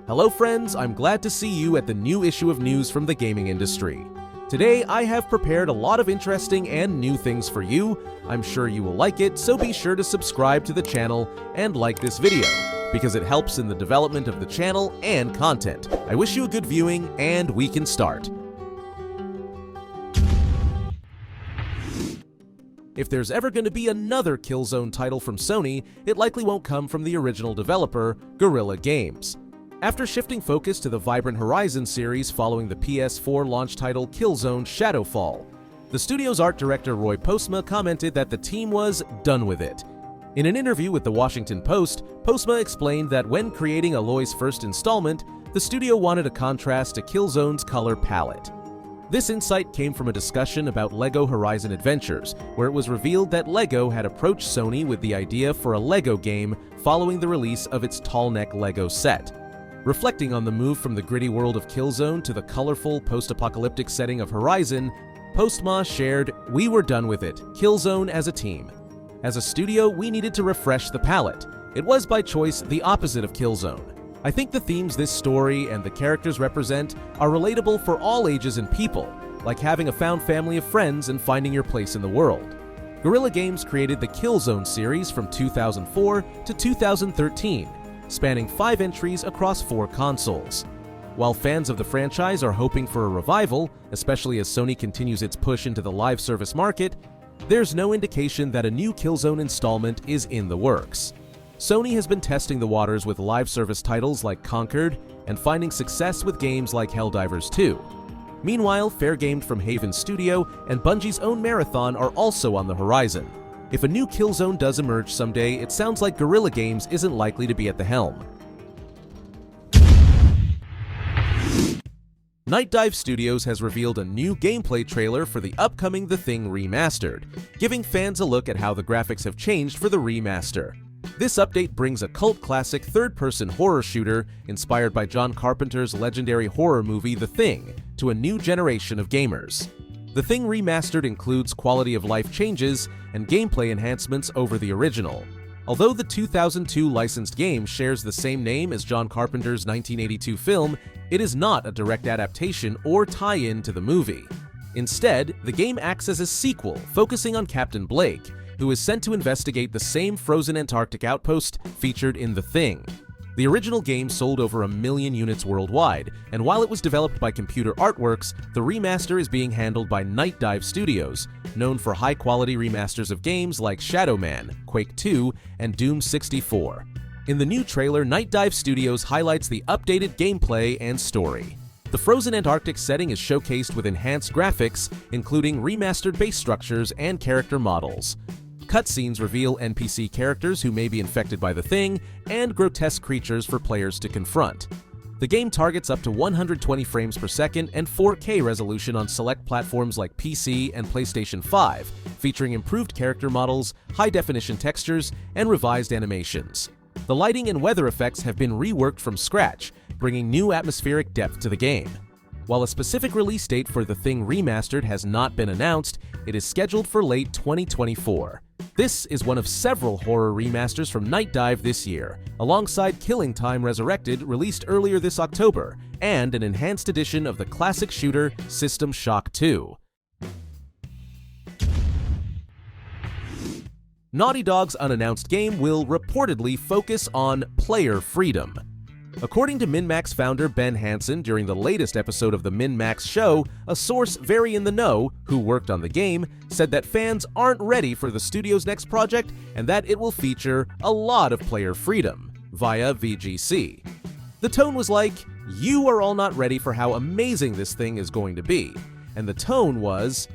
Hello friends, I'm glad to see you at the new issue of news from the gaming industry. Today I have prepared a lot of interesting and new things for you. I'm sure you will like it, so be sure to subscribe to the channel and like this video, because it helps in the development of the channel and content. I wish you a good viewing, and we can start. If there's ever going to be another Killzone title from Sony, it likely won't come from the original developer, Guerrilla Games. After shifting focus to the vibrant Horizon series following the PS4 launch title Killzone Shadowfall, the studio's art director Roy Postma commented that the team was done with it. In an interview with the Washington Post, Postma explained that when creating Aloy's first installment, the studio wanted a contrast to Killzone's color palette. This insight came from a discussion about LEGO Horizon Adventures, where it was revealed that LEGO had approached Sony with the idea for a LEGO game following the release of its tall-neck LEGO set. Reflecting on the move from the gritty world of Killzone to the colorful, post-apocalyptic setting of Horizon, Postma shared, "We were done with it, Killzone as a team. As a studio, we needed to refresh the palette. It was by choice the opposite of Killzone. I think the themes this story and the characters represent are relatable for all ages and people, like having a found family of friends and finding your place in the world." Guerrilla Games created the Killzone series from 2004 to 2013, spanning 5 entries across 4 consoles. While fans of the franchise are hoping for a revival, especially as Sony continues its push into the live service market, there's no indication that a new Killzone installment is in the works. Sony has been testing the waters with live service titles like Conquered and finding success with games like Helldivers 2. Meanwhile, Fair Gamed from Haven Studio and Bungie's own Marathon are also on the horizon. If a new Killzone does emerge someday, it sounds like Guerrilla Games isn't likely to be at the helm. Night Dive Studios has revealed a new gameplay trailer for the upcoming The Thing Remastered, giving fans a look at how the graphics have changed for the remaster. This update brings a cult classic third-person horror shooter inspired by John Carpenter's legendary horror movie The Thing to a new generation of gamers. The Thing Remastered includes quality-of-life changes and gameplay enhancements over the original. Although the 2002 licensed game shares the same name as John Carpenter's 1982 film, it is not a direct adaptation or tie-in to the movie. Instead, the game acts as a sequel focusing on Captain Blake, who is sent to investigate the same frozen Antarctic outpost featured in The Thing. The original game sold over 1 million units worldwide, and while it was developed by Computer Artworks, the remaster is being handled by Night Dive Studios, known for high-quality remasters of games like Shadow Man, Quake 2, and Doom 64. In the new trailer, Night Dive Studios highlights the updated gameplay and story. The frozen Antarctic setting is showcased with enhanced graphics, including remastered base structures and character models. Cutscenes reveal NPC characters who may be infected by the Thing, and grotesque creatures for players to confront. The game targets up to 120 frames per second and 4K resolution on select platforms like PC and PlayStation 5, featuring improved character models, high-definition textures, and revised animations. The lighting and weather effects have been reworked from scratch, bringing new atmospheric depth to the game. While a specific release date for The Thing Remastered has not been announced, it is scheduled for late 2024. This is one of several horror remasters from Night Dive this year, alongside Killing Time Resurrected, released earlier this October, and an enhanced edition of the classic shooter System Shock 2. Naughty Dog's unannounced game will reportedly focus on player freedom. According to MinMax founder Ben Hansen during the latest episode of the MinMax show, a source very in the know, who worked on the game, said that fans aren't ready for the studio's next project and that it will feature a lot of player freedom, via VGC. The tone was like, "You are all not ready for how amazing this thing is going to be." And the tone was,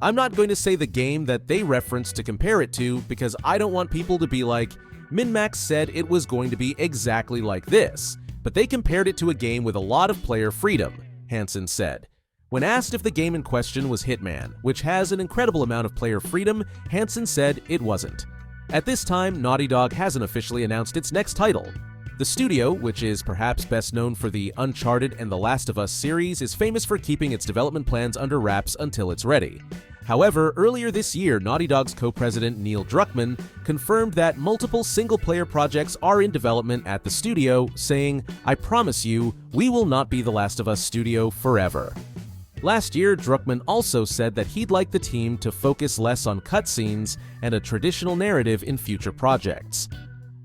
"I'm not going to say the game that they referenced to compare it to because I don't want people to be like, MinMax said it was going to be exactly like this, but they compared it to a game with a lot of player freedom," Hansen said. When asked if the game in question was Hitman, which has an incredible amount of player freedom, Hansen said it wasn't. At this time, Naughty Dog hasn't officially announced its next title. The studio, which is perhaps best known for the Uncharted and The Last of Us series, is famous for keeping its development plans under wraps until it's ready. However, earlier this year, Naughty Dog's co-president Neil Druckmann confirmed that multiple single-player projects are in development at the studio, saying, "I promise you, we will not be the Last of Us studio forever." Last year, Druckmann also said that he'd like the team to focus less on cutscenes and a traditional narrative in future projects.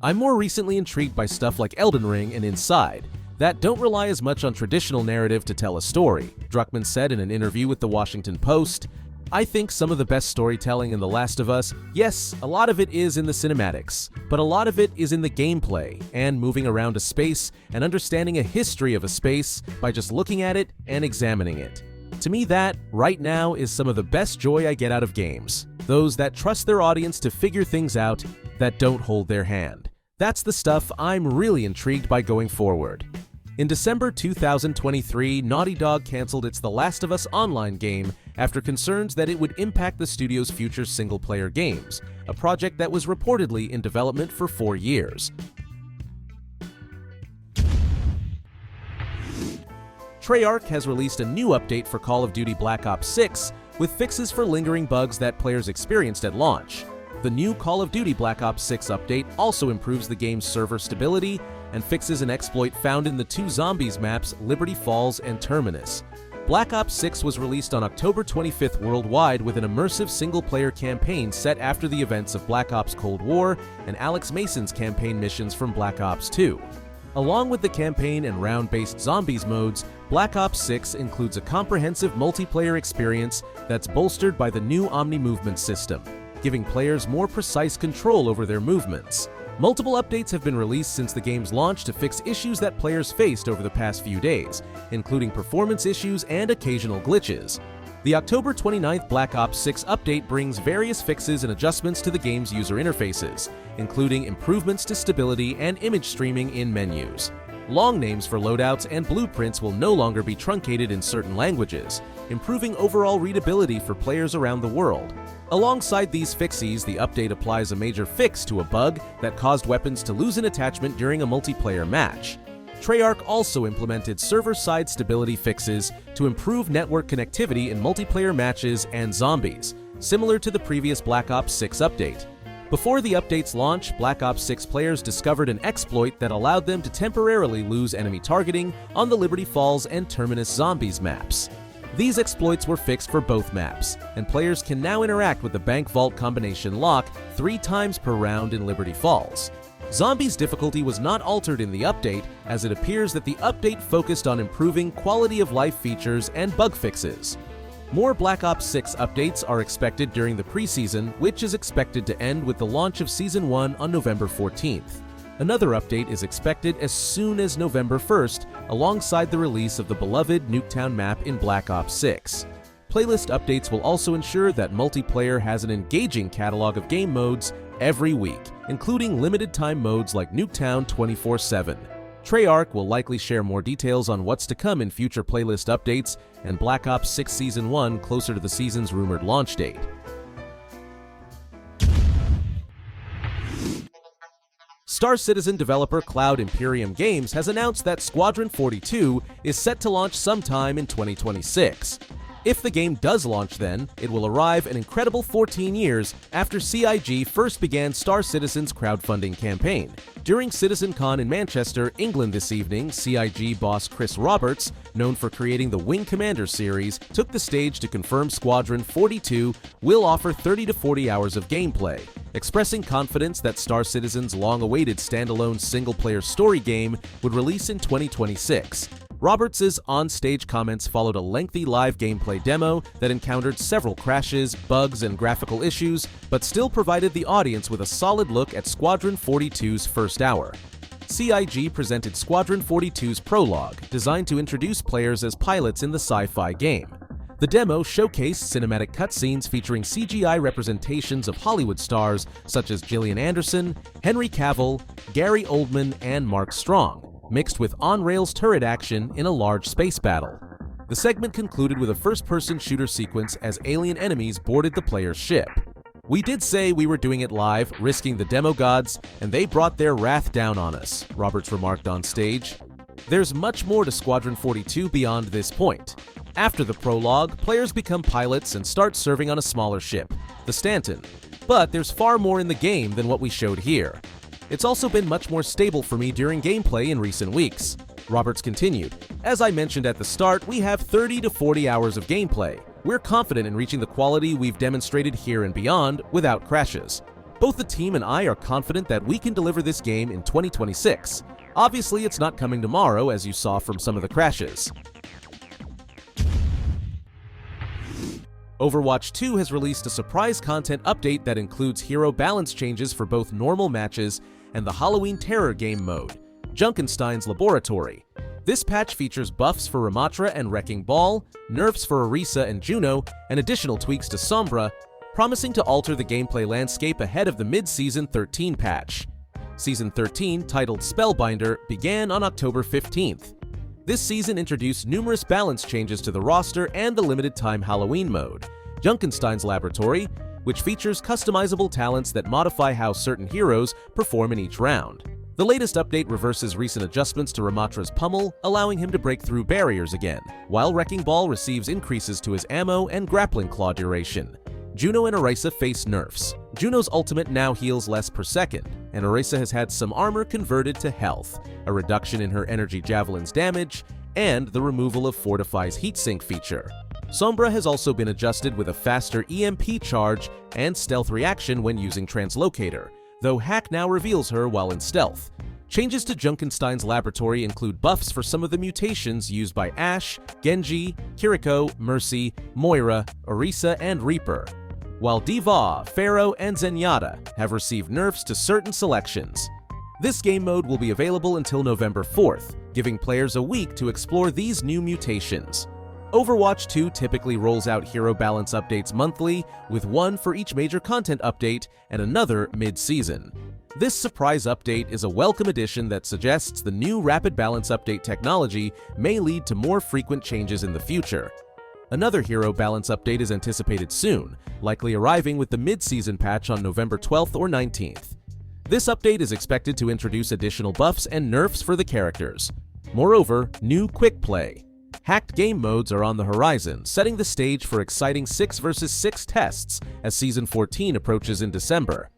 "I'm more recently intrigued by stuff like Elden Ring and Inside, that don't rely as much on traditional narrative to tell a story," Druckmann said in an interview with the Washington Post. "I think some of the best storytelling in The Last of Us, yes, a lot of it is in the cinematics, but a lot of it is in the gameplay and moving around a space and understanding a history of a space by just looking at it and examining it. To me that, right now, is some of the best joy I get out of games. Those that trust their audience to figure things out, that don't hold their hand. That's the stuff I'm really intrigued by going forward." In December 2023, Naughty Dog canceled its The Last of Us Online game after concerns that it would impact the studio's future single-player games, a project that was reportedly in development for 4 years. Treyarch has released a new update for Call of Duty Black Ops 6 with fixes for lingering bugs that players experienced at launch. The new Call of Duty Black Ops 6 update also improves the game's server stability and fixes an exploit found in the 2 Zombies maps, Liberty Falls and Terminus. Black Ops 6 was released on October 25th worldwide with an immersive single-player campaign set after the events of Black Ops Cold War and Alex Mason's campaign missions from Black Ops 2. Along with the campaign and round-based Zombies modes, Black Ops 6 includes a comprehensive multiplayer experience that's bolstered by the new Omni movement system, giving players more precise control over their movements. Multiple updates have been released since the game's launch to fix issues that players faced over the past few days, including performance issues and occasional glitches. The October 29th Black Ops 6 update brings various fixes and adjustments to the game's user interfaces, including improvements to stability and image streaming in menus. Long names for loadouts and blueprints will no longer be truncated in certain languages, improving overall readability for players around the world. Alongside these fixes, the update applies a major fix to a bug that caused weapons to lose an attachment during a multiplayer match. Treyarch also implemented server-side stability fixes to improve network connectivity in multiplayer matches and zombies, similar to the previous Black Ops 6 update. Before the update's launch, Black Ops 6 players discovered an exploit that allowed them to temporarily lose enemy targeting on the Liberty Falls and Terminus Zombies maps. These exploits were fixed for both maps, and players can now interact with the Bank Vault combination lock 3 times per round in Liberty Falls. Zombies difficulty was not altered in the update, as it appears that the update focused on improving quality-of-life features and bug fixes. More Black Ops 6 updates are expected during the preseason, which is expected to end with the launch of Season 1 on November 14th. Another update is expected as soon as November 1st, alongside the release of the beloved Nuketown map in Black Ops 6. Playlist updates will also ensure that multiplayer has an engaging catalog of game modes every week, including limited-time modes like Nuketown 24/7. Treyarch will likely share more details on what's to come in future playlist updates and Black Ops 6 Season 1 closer to the season's rumored launch date. Star Citizen developer Cloud Imperium Games has announced that Squadron 42 is set to launch sometime in 2026. If the game does launch then, it will arrive an incredible 14 years after CIG first began Star Citizen's crowdfunding campaign. During CitizenCon in Manchester, England this evening, CIG boss Chris Roberts, known for creating the Wing Commander series, took the stage to confirm Squadron 42 will offer 30 to 40 hours of gameplay, expressing confidence that Star Citizen's long-awaited standalone single-player story game would release in 2026. Roberts' on-stage comments followed a lengthy live gameplay demo that encountered several crashes, bugs, and graphical issues, but still provided the audience with a solid look at Squadron 42's first hour. CIG presented Squadron 42's prologue, designed to introduce players as pilots in the sci-fi game. The demo showcased cinematic cutscenes featuring CGI representations of Hollywood stars such as Gillian Anderson, Henry Cavill, Gary Oldman, and Mark Strong, mixed with on-rails turret action in a large space battle. The segment concluded with a first-person shooter sequence as alien enemies boarded the player's ship. "We did say we were doing it live, risking the demo gods, and they brought their wrath down on us," Roberts remarked on stage. There's much more to Squadron 42 beyond this point. After the prologue, players become pilots and start serving on a smaller ship, the Stanton. But there's far more in the game than what we showed here. It's also been much more stable for me during gameplay in recent weeks. Roberts continued, "As I mentioned at the start, we have 30 to 40 hours of gameplay. We're confident in reaching the quality we've demonstrated here and beyond without crashes. Both the team and I are confident that we can deliver this game in 2026. Obviously, it's not coming tomorrow, as you saw from some of the crashes." Overwatch 2 has released a surprise content update that includes hero balance changes for both normal matches and the Halloween Terror game mode, Junkenstein's Laboratory. This patch features buffs for Ramatra and Wrecking Ball, nerfs for Orisa and Juno, and additional tweaks to Sombra, promising to alter the gameplay landscape ahead of the mid-Season 13 patch. Season 13, titled Spellbinder, began on October 15th. This season introduced numerous balance changes to the roster and the limited-time Halloween mode, Junkenstein's Laboratory, which features customizable talents that modify how certain heroes perform in each round. The latest update reverses recent adjustments to Ramatra's pummel, allowing him to break through barriers again, while Wrecking Ball receives increases to his ammo and grappling claw duration. Juno and Orisa face nerfs. Juno's ultimate now heals less per second, and Orisa has had some armor converted to health, a reduction in her energy javelin's damage, and the removal of Fortify's heatsink feature. Sombra has also been adjusted with a faster EMP charge and stealth reaction when using Translocator, though Hack now reveals her while in stealth. Changes to Junkenstein's Laboratory include buffs for some of the mutations used by Ashe, Genji, Kiriko, Mercy, Moira, Orisa, and Reaper, while D.Va, Pharaoh, and Zenyatta have received nerfs to certain selections. This game mode will be available until November 4th, giving players a week to explore these new mutations. Overwatch 2 typically rolls out hero balance updates monthly, with one for each major content update and another mid-season. This surprise update is a welcome addition that suggests the new rapid balance update technology may lead to more frequent changes in the future. Another hero balance update is anticipated soon, likely arriving with the mid-season patch on November 12th or 19th. This update is expected to introduce additional buffs and nerfs for the characters. Moreover, new quick play. Hacked game modes are on the horizon, setting the stage for exciting 6 vs 6 tests as Season 14 approaches in December.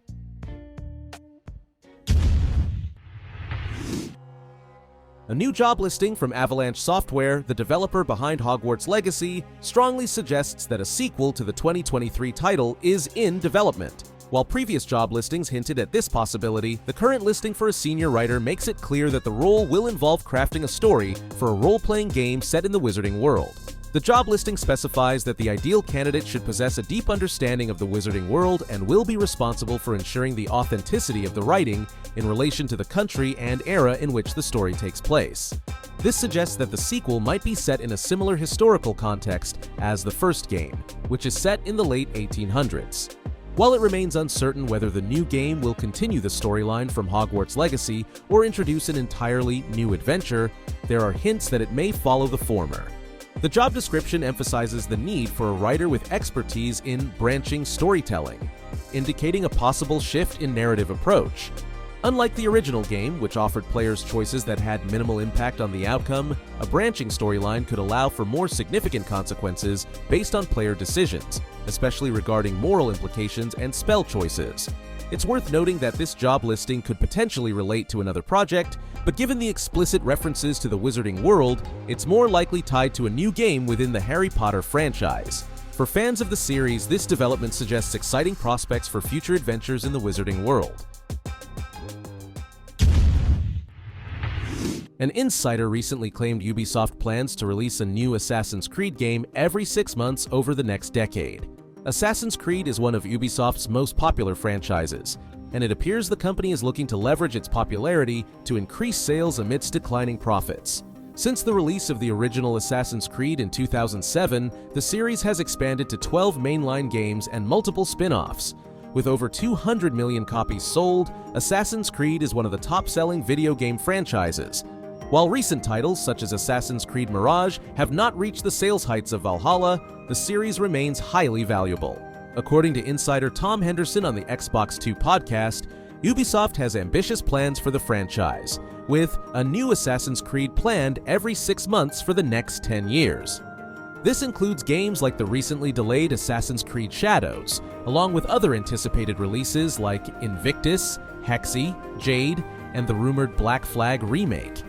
A new job listing from Avalanche Software, the developer behind Hogwarts Legacy, strongly suggests that a sequel to the 2023 title is in development. While previous job listings hinted at this possibility, the current listing for a senior writer makes it clear that the role will involve crafting a story for a role-playing game set in the Wizarding world. The job listing specifies that the ideal candidate should possess a deep understanding of the Wizarding world and will be responsible for ensuring the authenticity of the writing in relation to the country and era in which the story takes place. This suggests that the sequel might be set in a similar historical context as the first game, which is set in the late 1800s. While it remains uncertain whether the new game will continue the storyline from Hogwarts Legacy or introduce an entirely new adventure, there are hints that it may follow the former. The job description emphasizes the need for a writer with expertise in branching storytelling, indicating a possible shift in narrative approach. Unlike the original game, which offered players choices that had minimal impact on the outcome, a branching storyline could allow for more significant consequences based on player decisions, especially regarding moral implications and spell choices. It's worth noting that this job listing could potentially relate to another project, but given the explicit references to the Wizarding world, it's more likely tied to a new game within the Harry Potter franchise. For fans of the series, this development suggests exciting prospects for future adventures in the Wizarding world. An insider recently claimed Ubisoft plans to release a new Assassin's Creed game every 6 months over the next decade. Assassin's Creed is one of Ubisoft's most popular franchises, and it appears the company is looking to leverage its popularity to increase sales amidst declining profits. Since the release of the original Assassin's Creed in 2007, the series has expanded to 12 mainline games and multiple spin-offs. With over 200 million copies sold, Assassin's Creed is one of the top-selling video game franchises. While recent titles such as Assassin's Creed Mirage have not reached the sales heights of Valhalla, the series remains highly valuable. According to insider Tom Henderson on the Xbox 2 podcast, Ubisoft has ambitious plans for the franchise, with a new Assassin's Creed planned every 6 months for the next 10 years. This includes games like the recently delayed Assassin's Creed Shadows, along with other anticipated releases like Invictus, Hexy, Jade, and the rumored Black Flag remake.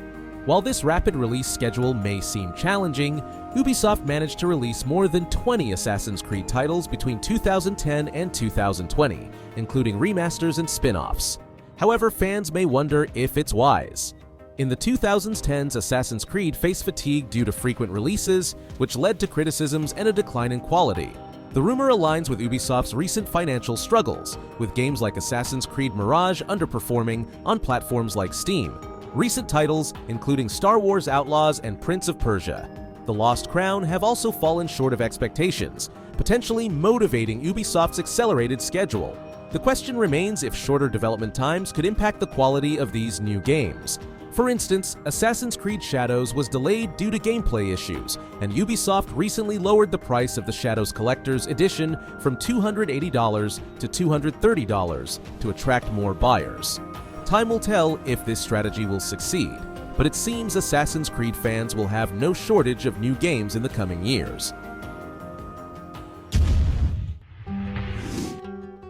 While this rapid release schedule may seem challenging, Ubisoft managed to release more than 20 Assassin's Creed titles between 2010 and 2020, including remasters and spin-offs. However, fans may wonder if it's wise. In the 2010s, Assassin's Creed faced fatigue due to frequent releases, which led to criticisms and a decline in quality. The rumor aligns with Ubisoft's recent financial struggles, with games like Assassin's Creed Mirage underperforming on platforms like Steam. Recent titles, including Star Wars Outlaws and Prince of Persia: The Lost Crown, have also fallen short of expectations, potentially motivating Ubisoft's accelerated schedule. The question remains if shorter development times could impact the quality of these new games. For instance, Assassin's Creed Shadows was delayed due to gameplay issues, and Ubisoft recently lowered the price of the Shadows Collector's Edition from $280 to $230 to attract more buyers. Time will tell if this strategy will succeed, but it seems Assassin's Creed fans will have no shortage of new games in the coming years.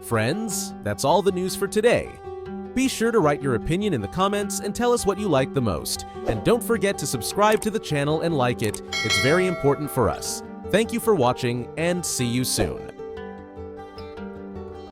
Friends, that's all the news for today. Be sure to write your opinion in the comments and tell us what you like the most. And don't forget to subscribe to the channel and like it. It's very important for us. Thank you for watching, and see you soon.